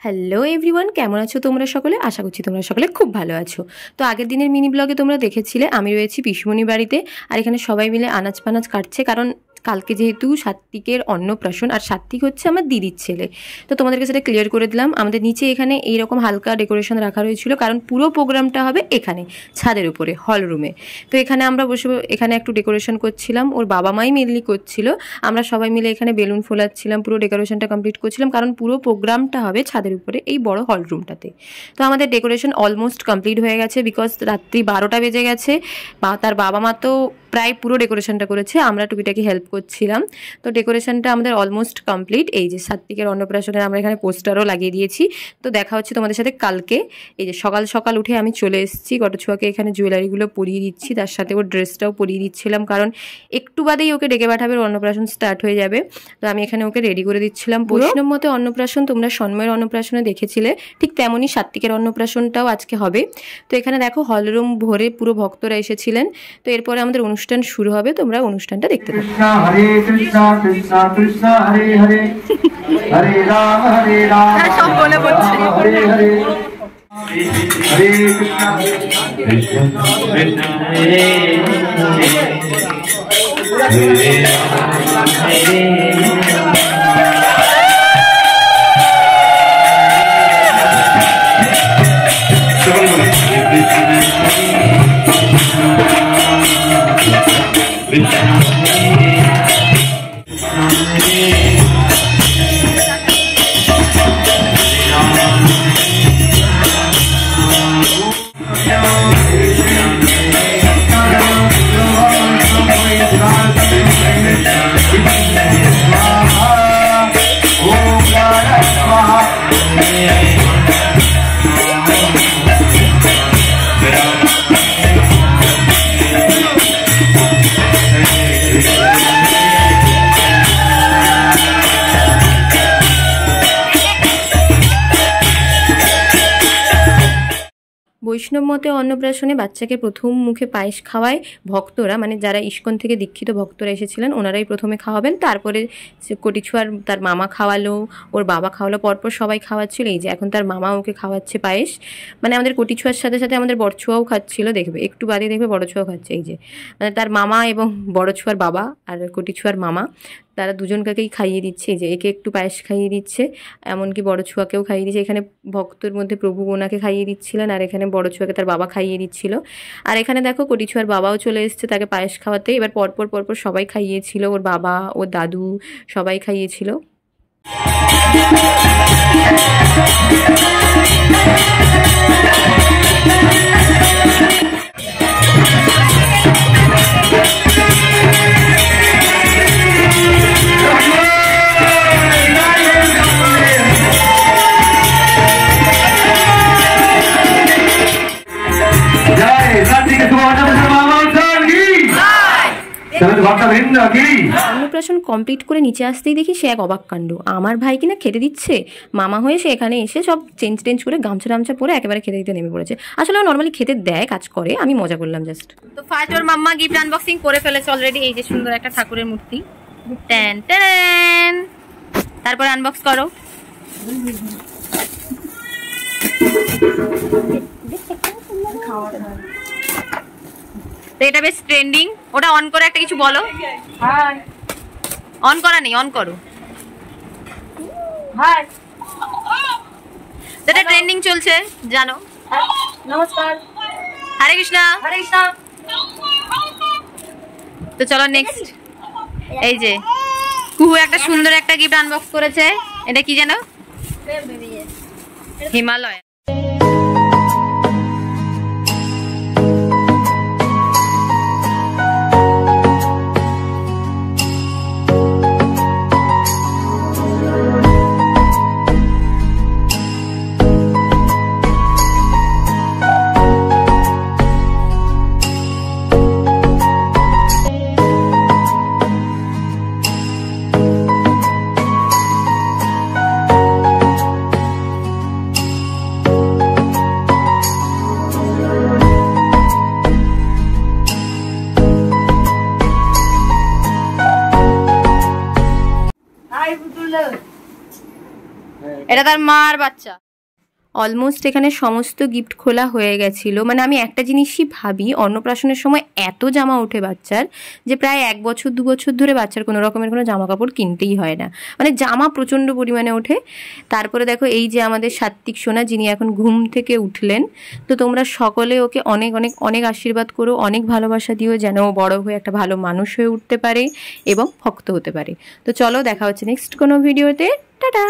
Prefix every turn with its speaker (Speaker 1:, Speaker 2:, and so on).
Speaker 1: Hello everyone, কেমন আছো তোমরা সকলে? আশা করছি তোমরা সকলে খুব ভালো আছো। তো আগের দিনের মিনি ব্লগে তোমরা দেখেছিলে আমি রয়েছি পিসুমণি বাড়িতে, আর এখানে সবাই মিলে আনাজ পানাজ কাটছে, কারণ কালকে যেহেতু সাত্বিকের অন্নপ্রাশন, আর সাত্বিক হচ্ছে আমার দিদির ছেলে। তো তোমাদেরকে সেটা ক্লিয়ার করে দিলাম। আমাদের নিচে এখানে এইরকম হালকা ডেকোরেশন রাখা হয়েছিল, কারণ পুরো প্রোগ্রামটা হবে এখানে ছাদের উপরে হল রুমে। তো এখানে আমরা বসে এখানে একটু ডেকোরেশন করছিলাম, ওর বাবা মাই মেনলি করছিল, আমরা সবাই মিলে এখানে বেলুন ফোলাচ্ছিলাম, পুরো ডেকোরেশনটা কমপ্লিট করছিলাম, কারণ পুরো প্রোগ্রামটা হবে ছাদের উপরে এই বড় হল রুমটাতে। তো আমাদের ডেকোরেশন অলমোস্ট কমপ্লিট হয়ে গেছে, বিকজ রাত্রি 12টা বেজে গেছে। তার বাবা মা তো প্রায় পুরো ডেকোরেশনটা করেছে, আমরা টুকিটাকি হেল্প করছিলাম। তো ডেকোরেশনটা আমাদের অলমোস্ট কমপ্লিট। এই যে সাত্বিকের অন্নপ্রাশনের আমরা এখানে পোস্টারও লাগিয়ে দিয়েছি। তো দেখা হচ্ছে তোমাদের সাথে কালকে। এই যে সকাল সকাল উঠে আমি চলে এসেছি, গটছুয়াকে এখানে জুয়েলারিগুলো পরিয়ে দিচ্ছি, তার সাথে ওর ড্রেসটাও পরিয়ে দিচ্ছিলাম, কারণ একটু বাদেই ওকে ডেকে পাঠাবে, অন্নপ্রাশন স্টার্ট হয়ে যাবে। তো আমি এখানে ওকে রেডি করে দিচ্ছিলাম। বৈষ্ণব মতে অন্নপ্রাশন তোমরা সন্ময়ের অন্নপ্রাশনে দেখেছিলে, ঠিক তেমনই সাত্বিকের অন্নপ্রাশনটাও আজকে হবে। তো এখানে দেখো হলরুম ভরে পুরো ভক্তরা এসেছিলেন। তো এরপরে আমাদের অনুষ্ঠান শুরু হবে, তোমরা অনুষ্ঠানটা দেখতে পাবে।
Speaker 2: হরে কৃষ্ণ কৃষ্ণ কৃষ্ণ হরে হরে হরে রাম সব বলে বলছে হরে হরে হরে কৃষ্ণ কৃষ্ণ কৃষ্ণ হরে হরে
Speaker 1: বৈষ্ণব মতে অন্নপ্রাশনে বাচ্চাকে প্রথম মুখে পায়েস খাওয়ায় ভক্তরা, মানে যারা ইস্কন থেকে দীক্ষিত ভক্তরা এসেছিলেন ওনারাই প্রথমে খাওয়াবেন, তারপরে কটিছুয়ার তার মামা খাওয়ালো, ওর বাবা খাওয়ালো, পরপর সবাই খাওয়াচ্ছিল। এই যে এখন তার মামা ওকে খাওয়াচ্ছে পায়েস, মানে আমাদের কটিছুয়ার সাথে সাথে আমাদের বড়ছুয়াও খাচ্ছিল, দেখবে একটু বাদে দেখবে বড়ছুয়াও খাচ্ছে। এই যে মানে তার মামা এবং বড়ছুয়ার বাবা আর কটিছুয়ার মামা, তারা দুজনকাকেই খাইয়ে দিচ্ছে। যে একে একটু পায়েস খাইয়ে দিচ্ছে, এমনকি বড় ছুয়াকেও খাইয়ে দিচ্ছে। এখানে ভক্তর মধ্যে প্রভু ওনাকে খাইয়ে দিচ্ছিলেন, আর এখানে বড় ছুয়াকে তার বাবা খাইয়ে দিচ্ছিল। আর এখানে দেখো কটিছুয়ার বাবাও চলে এসছে তাকে পায়েস খাওয়াতে। এবার পরপর পরপর সবাই খাইয়েছিল, ওর বাবা, ওর দাদু সবাই খাইয়েছিল। অন্নপ্রাশন কমপ্লিট করে নিচে আসতেই দেখি সে এক অবাক কাণ্ড, আমার ভাই কিনা খেতে দিচ্ছে। মামা হয়ে সে এখানে এসে সব চেঞ্জ টেঞ্জ করে গামছা টামছা পরে একেবারে খেতে দিতে নেমে পড়েছে। আসলে ও নর্মালি খেতে দেয়, কাজ করে, আমি মজা করলাম জাস্ট। তো ফার্স্ট ওর মাম্মা গিফট আনবক্সিং করে ফেলেছে অলরেডি। এই যে সুন্দর একটা ঠাকুরের মূর্তি, টেন টেন। তারপরে আনবক্স করো। তো এটা বেশ ট্রেন্ডিং। ওটা অন করে একটা কিছু বলো। হাই। অন করা নেই, অন করো। হাই। এটা ট্রেন্ডিং চলছে জানো। নমস্কার। হরে কৃষ্ণ। হরে কৃষ্ণ। তো চলো নেক্সট। এই যে কুহু একটা সুন্দর একটা গিফট আনবক্স করেছে। এটা কি জানো? হিমালয়।
Speaker 3: এবার মা আর বাচ্চা।
Speaker 1: অলমোস্ট এখানে সমস্ত গিফট খোলা হয়ে গেছিলো। মানে আমি একটা জিনিসই ভাবি, অন্নপ্রাশনের সময় এত জামা ওঠে বাচ্চার যে প্রায় 1 বছর 2 বছর ধরে বাচ্চার কোনো রকমের কোনো জামা কাপড় কিনতেই হয় না, মানে জামা প্রচণ্ড পরিমাণে ওঠে। তারপরে দেখো এই যে আমাদের সাত্বিক সোনা, যিনি এখন ঘুম থেকে উঠলেন, তো তোমরা সকলে ওকে অনেক অনেক অনেক আশীর্বাদ করো, অনেক ভালোবাসা দিও, যেন ও বড় হয়ে একটা ভালো মানুষ হয়ে উঠতে পারে এবং ভক্ত হতে পারে। তো চলো দেখা হচ্ছে নেক্সট কোনো ভিডিওতে। টাটা।